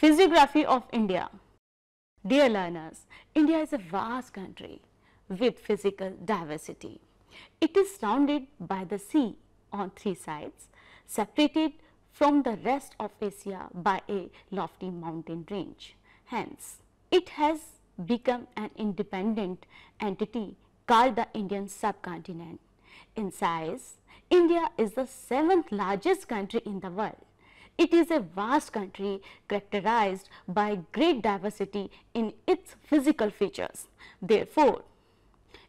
Physiography of India. Dear learners, India is a vast country with physical diversity. It is surrounded by the sea on three sides, separated from the rest of Asia by a lofty mountain range. Hence, it has become an independent entity called the Indian subcontinent. In size, India is the 7th largest country in the world. It is a vast country characterized by great diversity in its physical features. Therefore,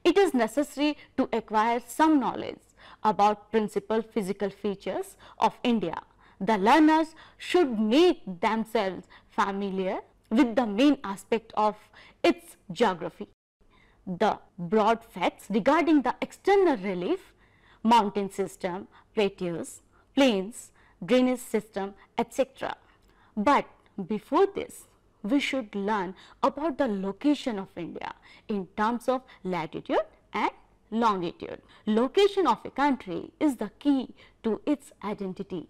it is necessary to acquire some knowledge about principal physical features of India. The learners should make themselves familiar with the main aspect of its geography, the broad facts regarding the external relief, mountain system, plateaus, plains, drainage system, etc. But before this, we should learn about the location of India in terms of latitude and longitude. Location of a country is the key to its identity.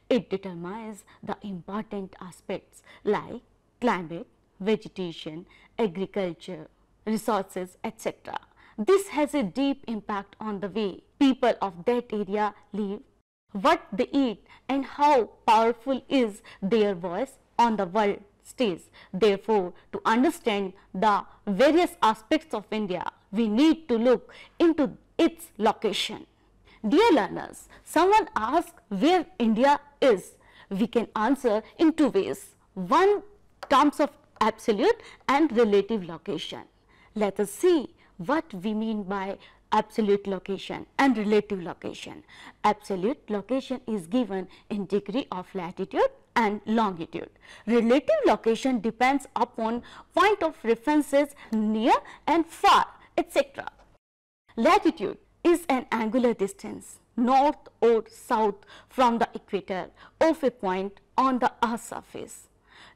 It determines the important aspects like climate, vegetation, agriculture, resources, etc. This has a deep impact on the way people of that area live, what they eat, and how powerful is their voice on the world stage. Therefore, to understand the various aspects of India, we need to look into its location. Dear learners, someone asks where India is. We can answer in two ways. One, terms of absolute and relative location. Let us see what we mean by absolute location and relative location. Absolute location is given in degree of latitude and longitude. Relative location depends upon point of references near and far, etc. Latitude is an angular distance north or south from the equator of a point on the earth's surface.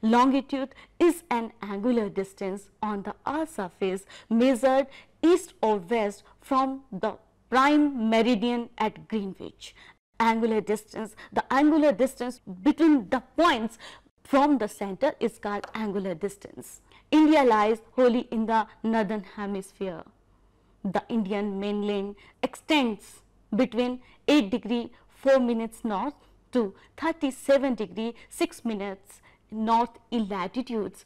Longitude is an angular distance on the earth's surface measured east or west from the prime meridian at Greenwich. Angular distance, the angular distance between the points from the center is called angular distance. India lies wholly in the northern hemisphere. The Indian mainland extends between 8 degree 4 minutes north to 37 degree 6 minutes north in latitudes,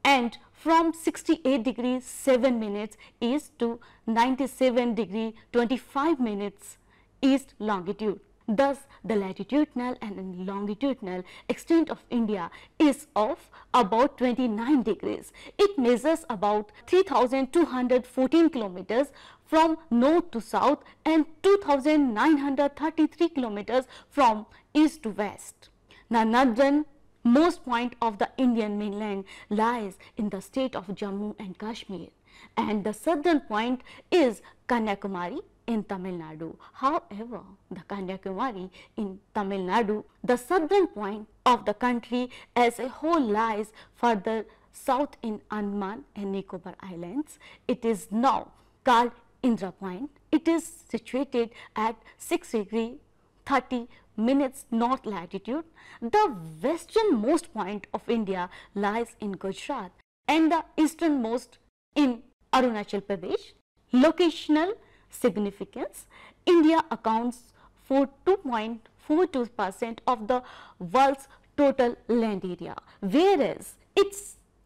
and from 68 degrees 7 minutes east to 97 degree 25 minutes east longitude. Thus, the latitudinal and longitudinal extent of India is of about 29 degrees. It measures about 3,214 kilometers from north to south and 2,933 kilometers from east to west. The northernmost point of the Indian mainland lies in the state of Jammu and Kashmir, and the southern point is Kanyakumari in Tamil Nadu. However, the Kanyakumari in Tamil Nadu, the southern point of the country as a whole, lies further south in Andaman and Nicobar Islands. It is now called Indra Point. It is situated at 6 degree 30 minutes north latitude. The westernmost point of India lies in Gujarat and the easternmost in Arunachal Pradesh. Locational significance: India accounts for 2.42% of the world's total land area, whereas it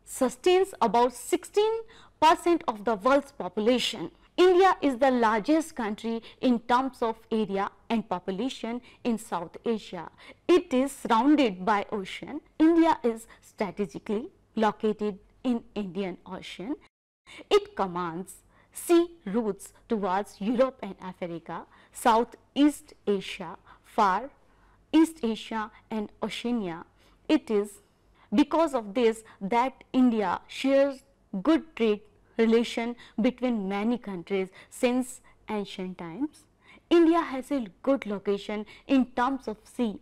sustains about 16% of the world's population. India is the largest country in terms of area and population in South Asia. It is surrounded by ocean. India is strategically located in Indian Ocean. It commands sea routes towards Europe and Africa, Southeast Asia, Far East Asia and Oceania. It is because of this that India shares good trade relation between many countries since ancient times. India has a good location in terms of sea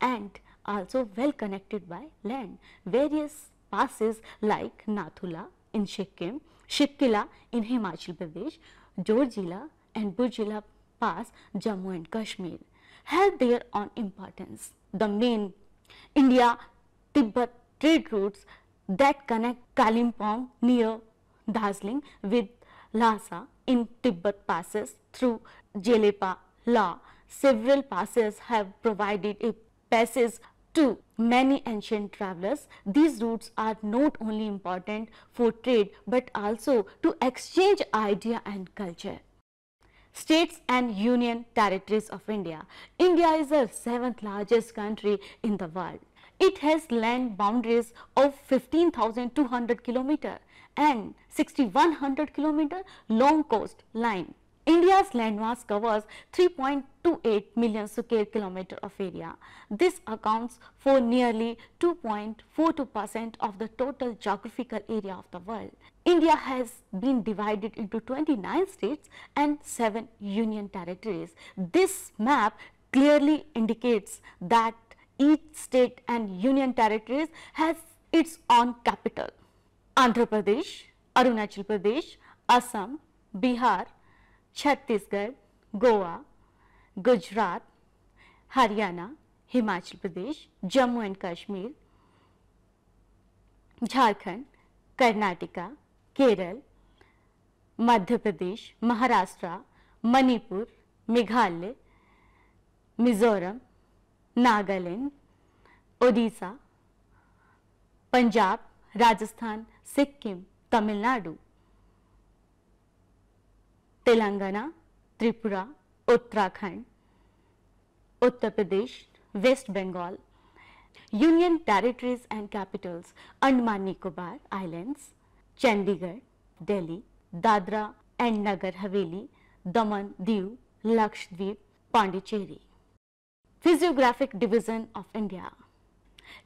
and also well connected by land. Various passes like Nathula in Sikkim, Shipkila in Himachal Pradesh, Jorjila and Burjila Pass, Jammu and Kashmir, have their own importance. The main India-Tibet trade routes that connect Kalimpong near Darjeeling with Lhasa in Tibet passes through Jelepa La. Several passes have provided a passage to many ancient travelers. These routes are not only important for trade but also to exchange idea and culture. States and Union Territories of India. India is the 7th largest country in the world. It has land boundaries of 15,200 km and 6,100 km long coastline. India's landmass covers 3.28 million square kilometer of area. This accounts for nearly 2.42% of the total geographical area of the world. India has been divided into 29 states and 7 union territories. This map clearly indicates that each state and union territories has its own capital. Andhra Pradesh, Arunachal Pradesh, Assam, Bihar, Chhattisgarh, Goa, Gujarat, Haryana, Himachal Pradesh, Jammu and Kashmir, Jharkhand, Karnataka, Kerala, Madhya Pradesh, Maharashtra, Manipur, Meghalaya, Mizoram, Nagaland, Odisha, Punjab, Rajasthan, Sikkim, Tamil Nadu, Telangana, Tripura, Uttarakhand, Uttar Pradesh, West Bengal. Union territories and capitals: Andaman Nicobar Islands, Chandigarh, Delhi, Dadra and Nagar Haveli, Daman, Diu, Lakshadweep, Pondicherry. Physiographic division of India.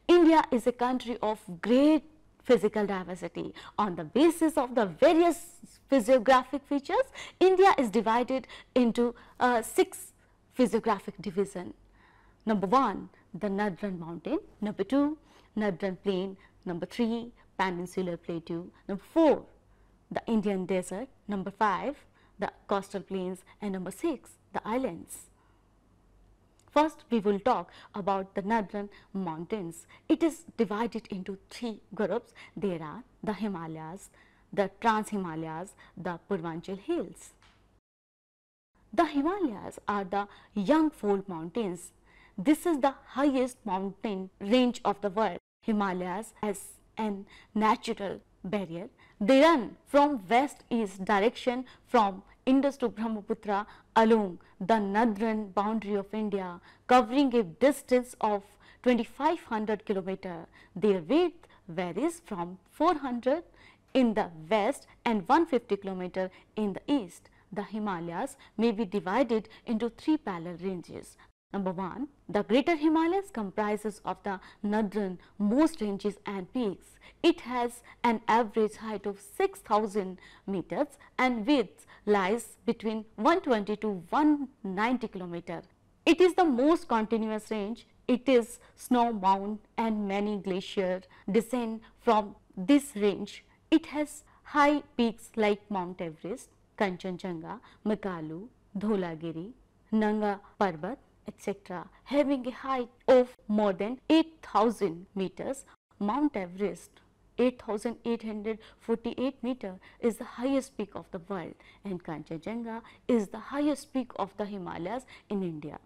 India is a country of great physical diversity. On the basis of the various physiographic features, India is divided into 6 physiographic divisions. Number 1, the Northern Mountain. Number 2, Northern Plain. Number 3, Peninsular Plateau. Number 4, the Indian Desert. Number 5, the Coastal Plains. And number 6, the Islands. First, we will talk about the Northern Mountains. It is divided into 3 groups. There are the Himalayas, the Trans-Himalayas, the Purvanchal Hills. The Himalayas are the Young-Fold Mountains. This is the highest mountain range of the world. Himalayas has an natural barrier. They run from west-east direction from Indus to Brahmaputra along the northern boundary of India, covering a distance of 2,500 km. Their width varies from 400 in the west and 150 km in the east. The Himalayas may be divided into 3 parallel ranges. Number 1, the Greater Himalayas comprises of the northernmost ranges and peaks. It has an average height of 6,000 meters and width lies between 120 to 190 km. It is the most continuous range. It is snow-bound and many glaciers descend from this range. It has high peaks like Mount Everest, Kanchenjunga, Makalu, Dholagiri, Nanga Parbat, etc. having a height of more than 8,000 meters. Mount Everest, 8,848 meters, is the highest peak of the world, and Kanchenjunga is the highest peak of the Himalayas in India.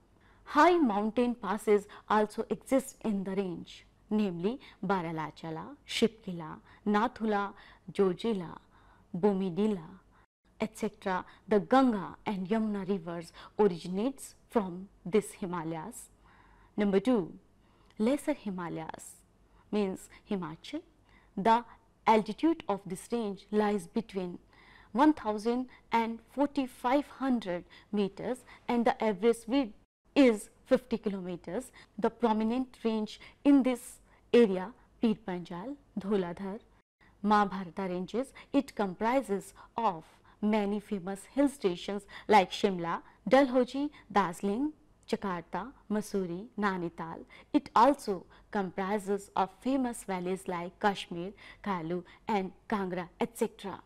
High mountain passes also exist in the range, namely Baralachala, Shipkila, Nathula, Jojila, Bomidila, etc. The Ganga and Yamuna rivers originates from this Himalayas. Number 2, Lesser Himalayas means Himachal. The altitude of this range lies between 1,000 and 4,500 meters and the average width is 50 kilometers. The prominent range in this area, Pir Panjal, Dholadhar, Mahabharata ranges. It comprises of many famous hill stations like Shimla, Dalhousie, Darjeeling, Jakarta, Mussoorie, Nainital. It also comprises of famous valleys like Kashmir, Kalu and Kangra, etc.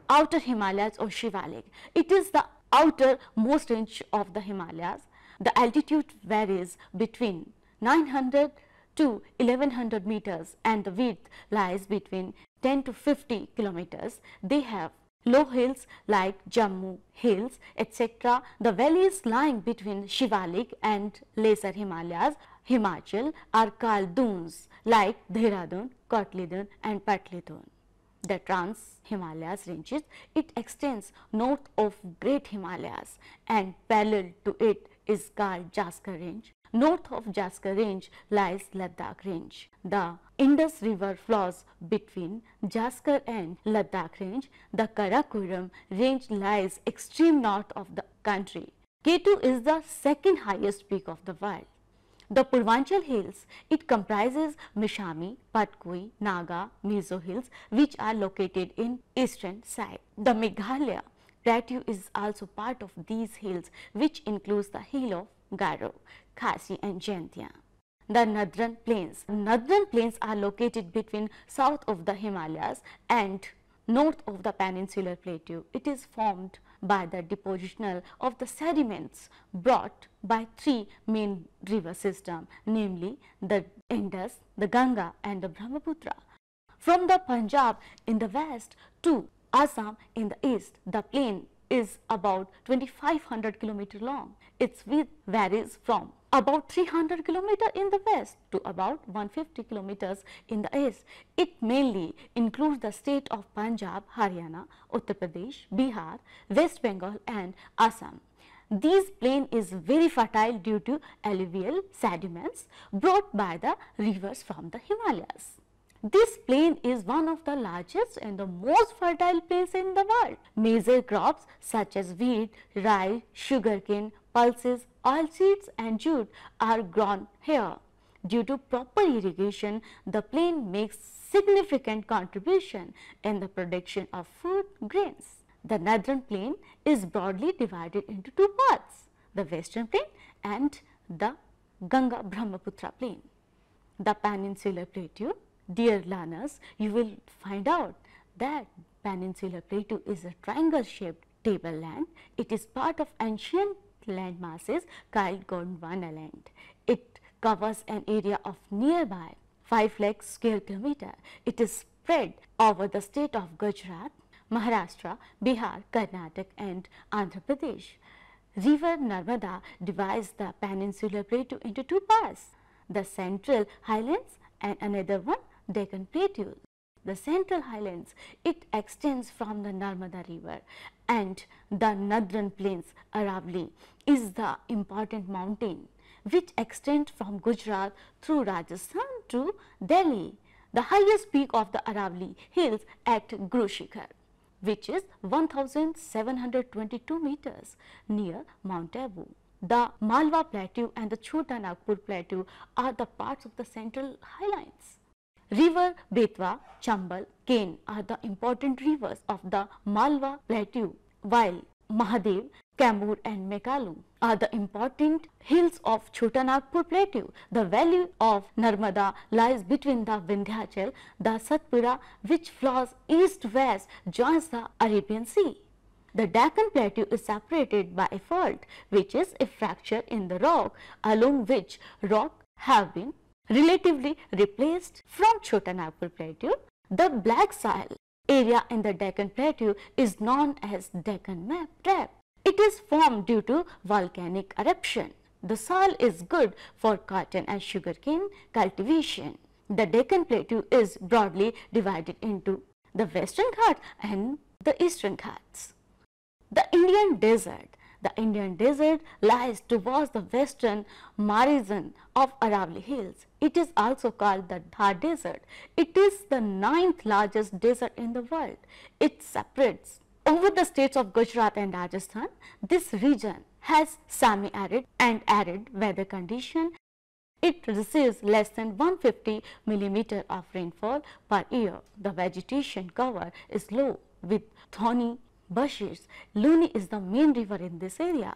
Outer Himalayas or Shivalik. It is the outermost range of the Himalayas. The altitude varies between 900 to 1100 meters and the width lies between 10 to 50 kilometers. They have low hills like Jammu Hills, etc. The valleys lying between Shivalik and lesser Himalayas, Himachal, are called dunes like Dehradun, Kotli and Patli. The Trans-Himalayas ranges, it extends north of Great Himalayas and parallel to it is called Jaskar Range. North of Jaskar Range lies Ladakh Range. The Indus River flows between Jaskar and Ladakh Range. The Karakoram Range lies extreme north of the country. K2 is the second highest peak of the world. The Purvanchal Hills, it comprises Mishami, Patkui, Naga, Mizo Hills, which are located in eastern side. The Meghalaya Plateau is also part of these hills, which includes the hill of Garo, Khasi and Jaintia. The Northern Plains. Northern Plains are located between south of the Himalayas and north of the Peninsular Plateau. It is formed by the deposition of the sediments brought by three main river systems, namely the Indus, the Ganga and the Brahmaputra. From the Punjab in the west to Assam in the east, the plain is about 2500 km long. Its width varies from about 300 km in the west to about 150 km in the east. It mainly includes the state of Punjab, Haryana, Uttar Pradesh, Bihar, West Bengal and Assam. This plain is very fertile due to alluvial sediments brought by the rivers from the Himalayas. This plain is one of the largest and the most fertile plains in the world. Major crops such as wheat, rye, sugarcane, pulses, oilseeds and jute are grown here. Due to proper irrigation, the plain makes significant contribution in the production of food grains. The northern plain is broadly divided into two parts, the western plain and the Ganga Brahmaputra plain. The Peninsular Plateau. Dear learners, you will find out that Peninsular Plateau is a triangle shaped tableland. It is part of ancient land masses called Gondwana land. It covers an area of nearby 5 lakh square kilometer. It is spread over the state of Gujarat, Maharashtra, Bihar, Karnataka and Andhra Pradesh. River Narmada divides the Peninsular Plateau into two parts, the Central Highlands and another one Deccan Plateau. The Central Highlands, it extends from the Narmada river, and the northern plains Aravalli is the important mountain which extends from Gujarat through Rajasthan to Delhi. The highest peak of the Aravalli hills at Guru Shikhar, which is 1722 meters near Mount Abu. The Malwa Plateau and the Chota Nagpur Plateau are the parts of the Central Highlands. River Betwa, Chambal, Ken are the important rivers of the Malwa Plateau, while Mahadev, Kamur and Mekalu are the important hills of Chota Nagpur Plateau. The valley of Narmada lies between the Vindhyachal, the Satpura, which flows east-west, joins the Arabian Sea. The Deccan Plateau is separated by a fault, which is a fracture in the rock, along which rock have been relatively replaced from Chota Nagpur Plateau. The black soil area in the Deccan Plateau is known as Deccan Trap. It is formed due to volcanic eruption. The soil is good for cotton and sugarcane cultivation. The Deccan Plateau is broadly divided into the Western Ghats and the Eastern Ghats. The Indian Desert. The Indian Desert lies towards the western horizon of Aravalli Hills. It is also called the Thar Desert. It is the 9th largest desert in the world. It separates over the states of Gujarat and Rajasthan. This region has semi-arid and arid weather condition. It receives less than 150 mm of rainfall per year. The vegetation cover is low with thorny bushes. Luni is the main river in this area.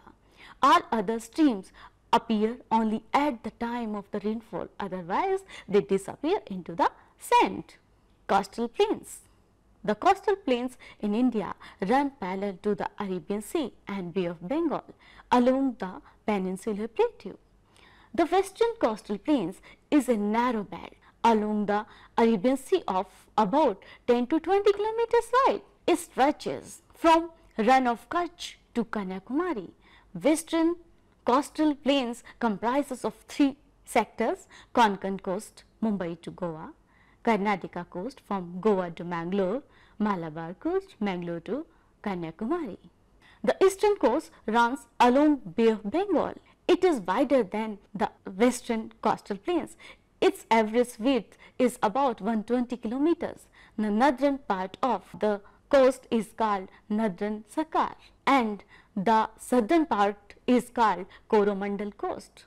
All other streams appear only at the time of the rainfall, otherwise they disappear into the sand. Coastal plains. The coastal plains in India run parallel to the Arabian Sea and Bay of Bengal along the Peninsular Plateau. The western coastal plains is a narrow belt along the Arabian Sea of about 10 to 20 kilometers wide. It stretches from Rann of Kutch to Kanyakumari. Western coastal plains comprises of three sectors: Konkan coast, Mumbai to Goa; Karnataka coast from Goa to Mangalore; Malabar coast, Mangalore to Kanyakumari. The eastern coast runs along Bay of Bengal. It is wider than the western coastal plains. Its average width is about 120 kilometers. The northern part of the coast is called Northern Sakar and the southern part is called Coromandel coast.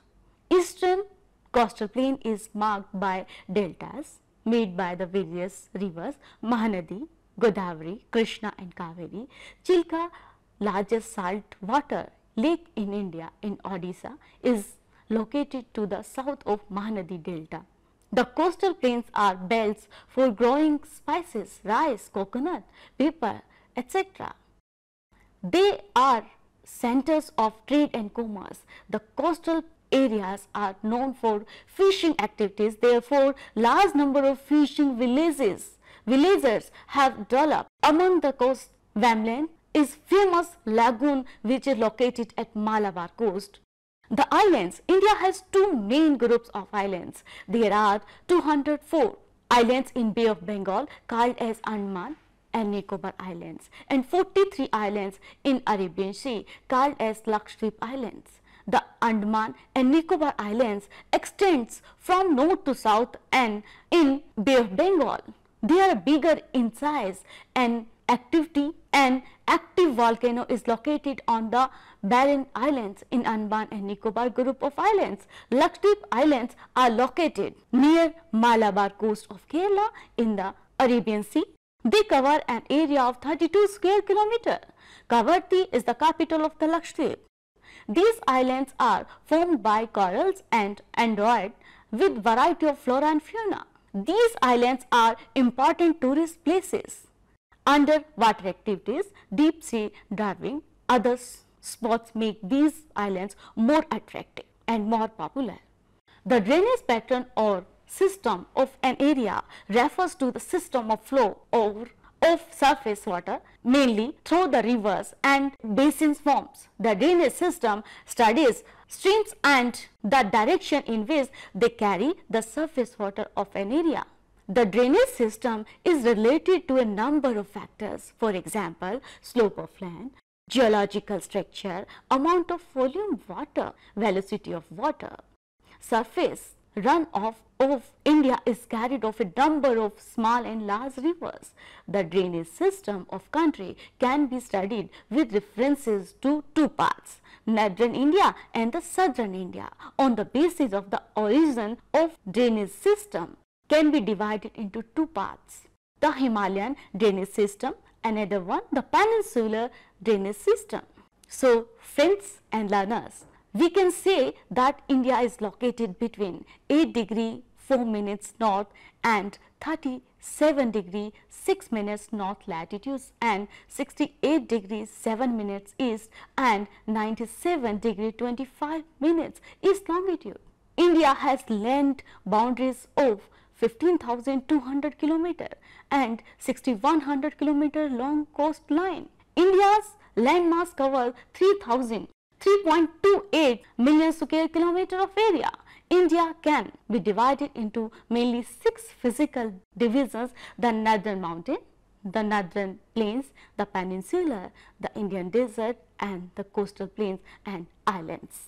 Eastern coastal plain is marked by deltas made by the various rivers Mahanadi, Godavari, Krishna and Kaveri. Chilka, largest salt water lake in India in Odisha, is located to the south of Mahanadi Delta. The coastal plains are belts for growing spices, rice, coconut, pepper, etc. They are centers of trade and commerce. The coastal areas are known for fishing activities, therefore large number of fishing villagers have developed. Among the coast, Vamland is famous lagoon which is located at Malabar coast. The islands, India has two main groups of islands. There are 204 islands in Bay of Bengal called as Andaman and Nicobar Islands and 43 islands in Arabian Sea called as Lakshadweep Islands. The Andaman and Nicobar Islands extends from north to south and in Bay of Bengal. They are bigger in size and activity, and active volcano is located on the barren islands in Andaman and Nicobar group of islands. Lakshadweep Islands are located near Malabar coast of Kerala in the Arabian Sea. They cover an area of 32 square kilometer. Kavaratti is the capital of the Lakshadweep. These islands are formed by corals and android with variety of flora and fauna. These islands are important tourist places. Underwater activities, deep sea diving, other spots make these islands more attractive and more popular. The drainage pattern or system of an area refers to the system of flow of surface water mainly through the rivers and basin forms. The drainage system studies streams and the direction in which they carry the surface water of an area. The drainage system is related to a number of factors, for example, slope of land, geological structure, amount of volume water, velocity of water. Surface runoff of India is carried off a number of small and large rivers. The drainage system of country can be studied with references to two parts, northern India and the southern India. On the basis of the origin of drainage system can be divided into two parts, the Himalayan drainage system, another one the peninsular drainage system. So friends and learners, we can say that India is located between 8 degree 4 minutes north and 37 degree 6 minutes north latitudes and 68 degrees 7 minutes east and 97 degree 25 minutes east longitude. India has land boundaries of 15,200 km and 6,100 km long coastline. India's landmass covers 3.28 million square kilometer of area. India can be divided into mainly 6 physical divisions: the northern mountain, the northern plains, the peninsula, the Indian desert and the coastal plains and islands.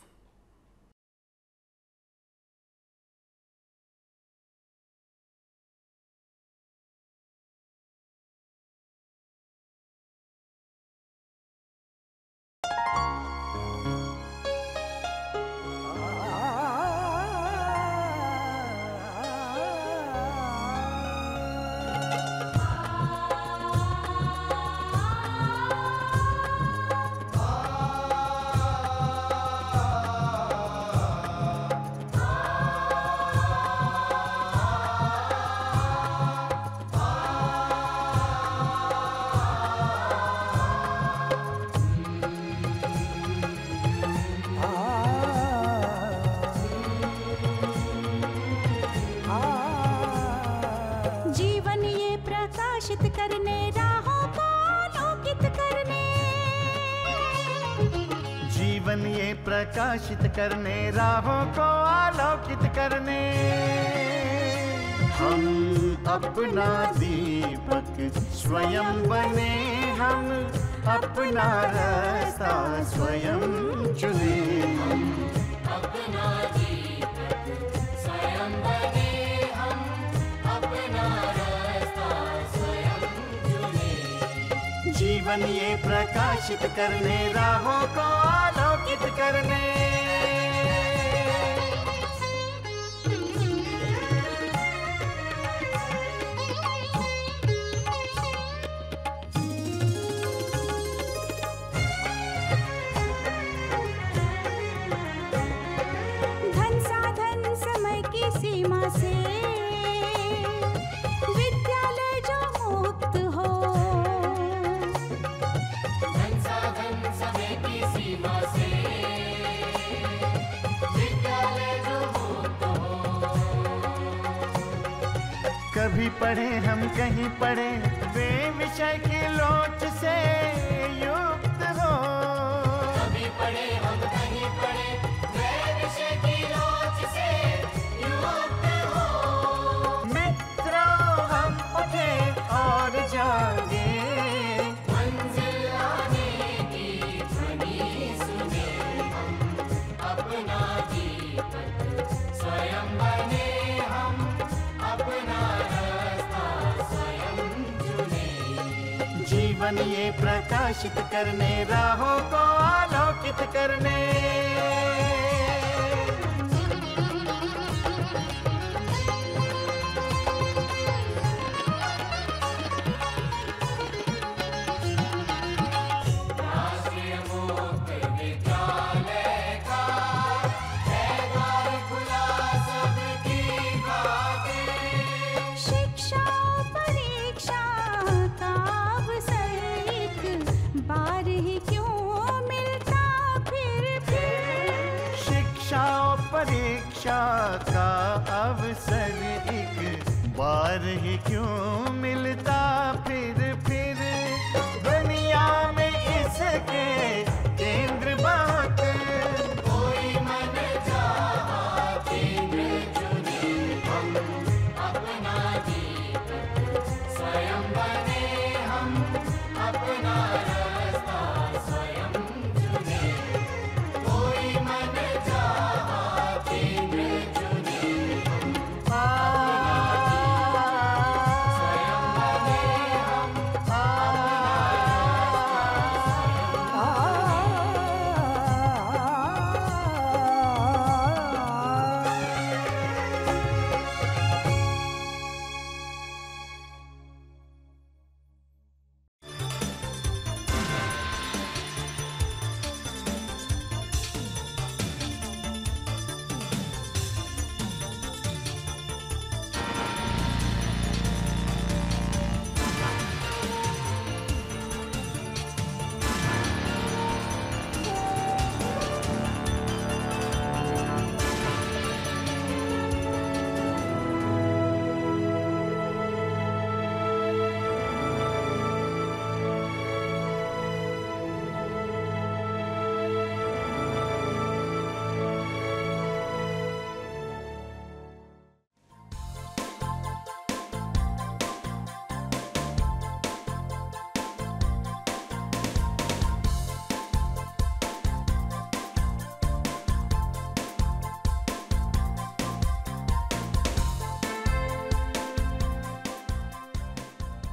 करने, राहों को आलोकित करने। जीवन ये प्रकाशित करने, राहों को आलोकित करने। हम अपना दीपक स्वयं बने, हम अपना रास्ता स्वयं चुने। हम अपना दीपक स्वयं बने, हम अपना रास्ता स्वयं चुने। जीवन ये प्रकाशित करने, राहों को आलोकित करने। से विद्यालय जो मुक्त हो, धन साधन समय की सीमा से विद्यालय जो मुक्त हो। कभी पढ़े हम कहीं पढ़े, वे विषय की लोच से युक्त हो। कभी पढ़े हम कहीं पढ़े, वे विषय की लोच से और जागे, मंजिल आने की ध्वनि सुने। हम अपना दीपक स्वयं बने, हम अपना रास्ता स्वयं चुने। जीवन ये प्रकाशित करने, राहों को आलोकित करने। परीक्षा का अवसर एक बार ही क्यों मिलता फिर दुनिया में इसके केंद्र बात। कोई मन चाहा केंद्र चुने, हम अपना दीपक स्वयं बने, हम अपना रास्ता स्वयं चुने। कोई मन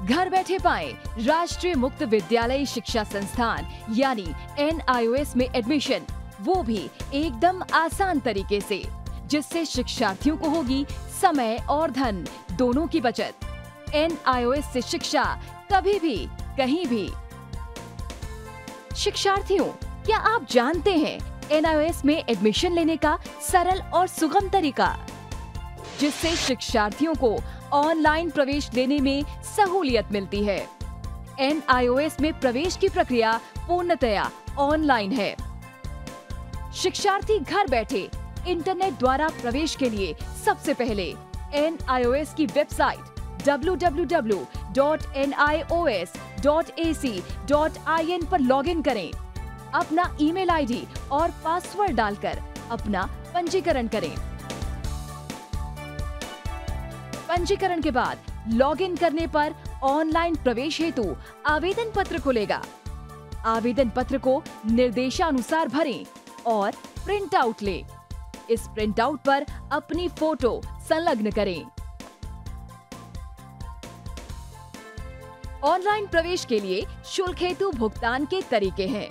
घर बैठे पाएं राष्ट्रीय मुक्त विद्यालय शिक्षा संस्थान यानी NIOS में एडमिशन, वो भी एकदम आसान तरीके से, जिससे शिक्षार्थियों को होगी समय और धन दोनों की बचत। NIOS से शिक्षा कभी भी कहीं भी। शिक्षार्थियों, क्या आप जानते हैं NIOS में एडमिशन लेने का सरल और सुगम तरीका, जिससे शिक्षार्थियों को ऑनलाइन प्रवेश लेने में सहूलियत मिलती है। NIOS में प्रवेश की प्रक्रिया पूर्णतया ऑनलाइन है। शिक्षार्थी घर बैठे इंटरनेट द्वारा प्रवेश के लिए सबसे पहले NIOS की वेबसाइट www.nios.in www.nios.ac.in पर लॉगिन करें। अपना ईमेल आईडी और पासवर्ड डालकर अपना पंजीकरण करें। पंजीकरण के बाद लॉगिन करने पर ऑनलाइन प्रवेश हेतु आवेदन पत्र खुलेगा। आवेदन पत्र को निर्देशानुसार भरें और प्रिंट आउट लें। इस प्रिंट आउट पर अपनी फोटो संलग्न करें। ऑनलाइन प्रवेश के लिए शुल्क हेतु भुगतान के तरीके हैं: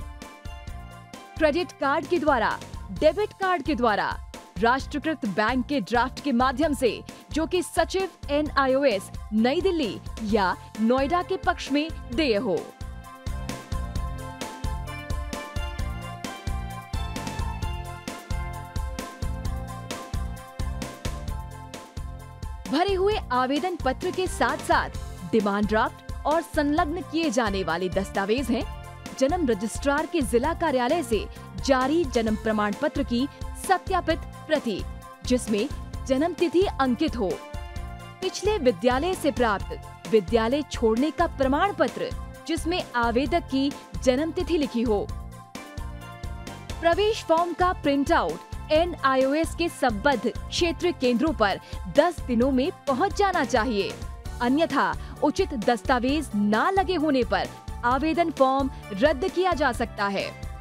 क्रेडिट कार्ड के द्वारा, डेबिट कार्ड के द्वारा, राष्ट्रीयकृत बैंक के ड्राफ्ट के माध्यम से, जो कि सचिव NIOS नई दिल्ली या नोएडा के पक्ष में देय हो। भरे हुए आवेदन पत्र के साथ साथ डिमांड ड्राफ्ट और संलग्न किए जाने वाले दस्तावेज हैं: जन्म रजिस्ट्रार के जिला कार्यालय से जारी जन्म प्रमाण पत्र की सत्यापित प्रति, जिसमें जन्म तिथि अंकित हो, पिछले विद्यालय से प्राप्त विद्यालय छोड़ने का प्रमाण पत्र, जिसमें आवेदक की जन्म तिथि लिखी हो। प्रवेश फॉर्म का प्रिंट आउट NIOS के संबद्ध क्षेत्रीय केंद्रों पर 10 दिनों में पहुंच जाना चाहिए, अन्यथा उचित दस्तावेज न लगे होने पर आवेदन फॉर्म रद्द किया जा सकता है।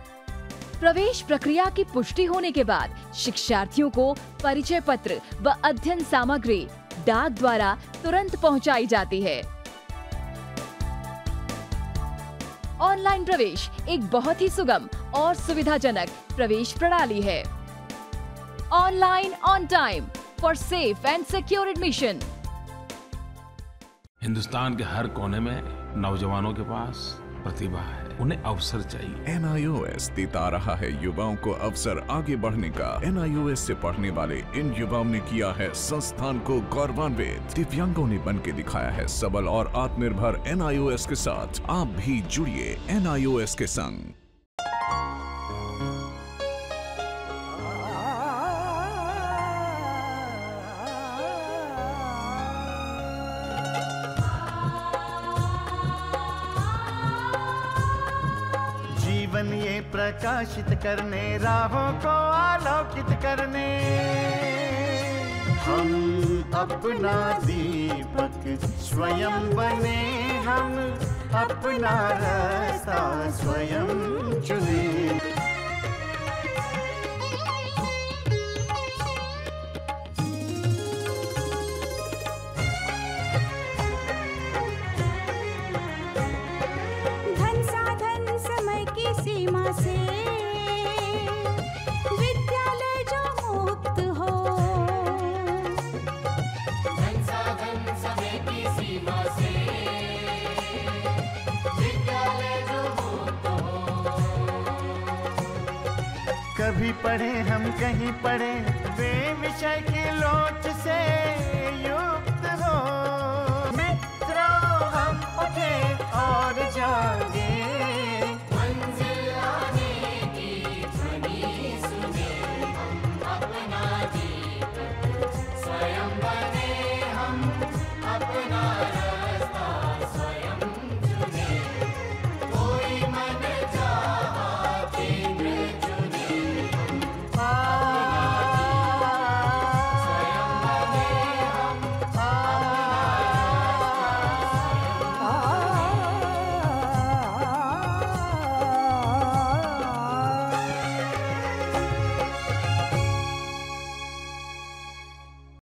प्रवेश प्रक्रिया की पुष्टि होने के बाद शिक्षार्थियों को परिचय पत्र व अध्ययन सामग्री डाक द्वारा तुरंत पहुंचाई जाती है। ऑनलाइन प्रवेश एक बहुत ही सुगम और सुविधाजनक प्रवेश प्रणाली है। Online on time for safe and secure admission. Hindustan के हर कोने में नौजवानों के पास प्रतिभा है, उन्हें अवसर चाहिए। NIOS देता रहा है युवाओं को अवसर आगे बढ़ने का। NIOS से पढ़ने वाले इन युवाओं ने किया है संस्थान को गौरवान्वित। दिव्यांगों ने बन के दिखाया है सबल और आत्मनिर्भर। NIOS के साथ आप भी जुड़िए NIOS के संग। जीवन ये प्रकाशित करने, राहों को आलोकित करने, हम अपना दीपक स्वयं बने, हम अपना रास्ता स्वयं चुने। सीमा से विद्यालय जो मुक्त हो, संसाधन समय की सीमा से विद्यालय जो मुक्त हो। कभी पढ़े हम कहीं पढ़े, वे विषय की लोच से यूं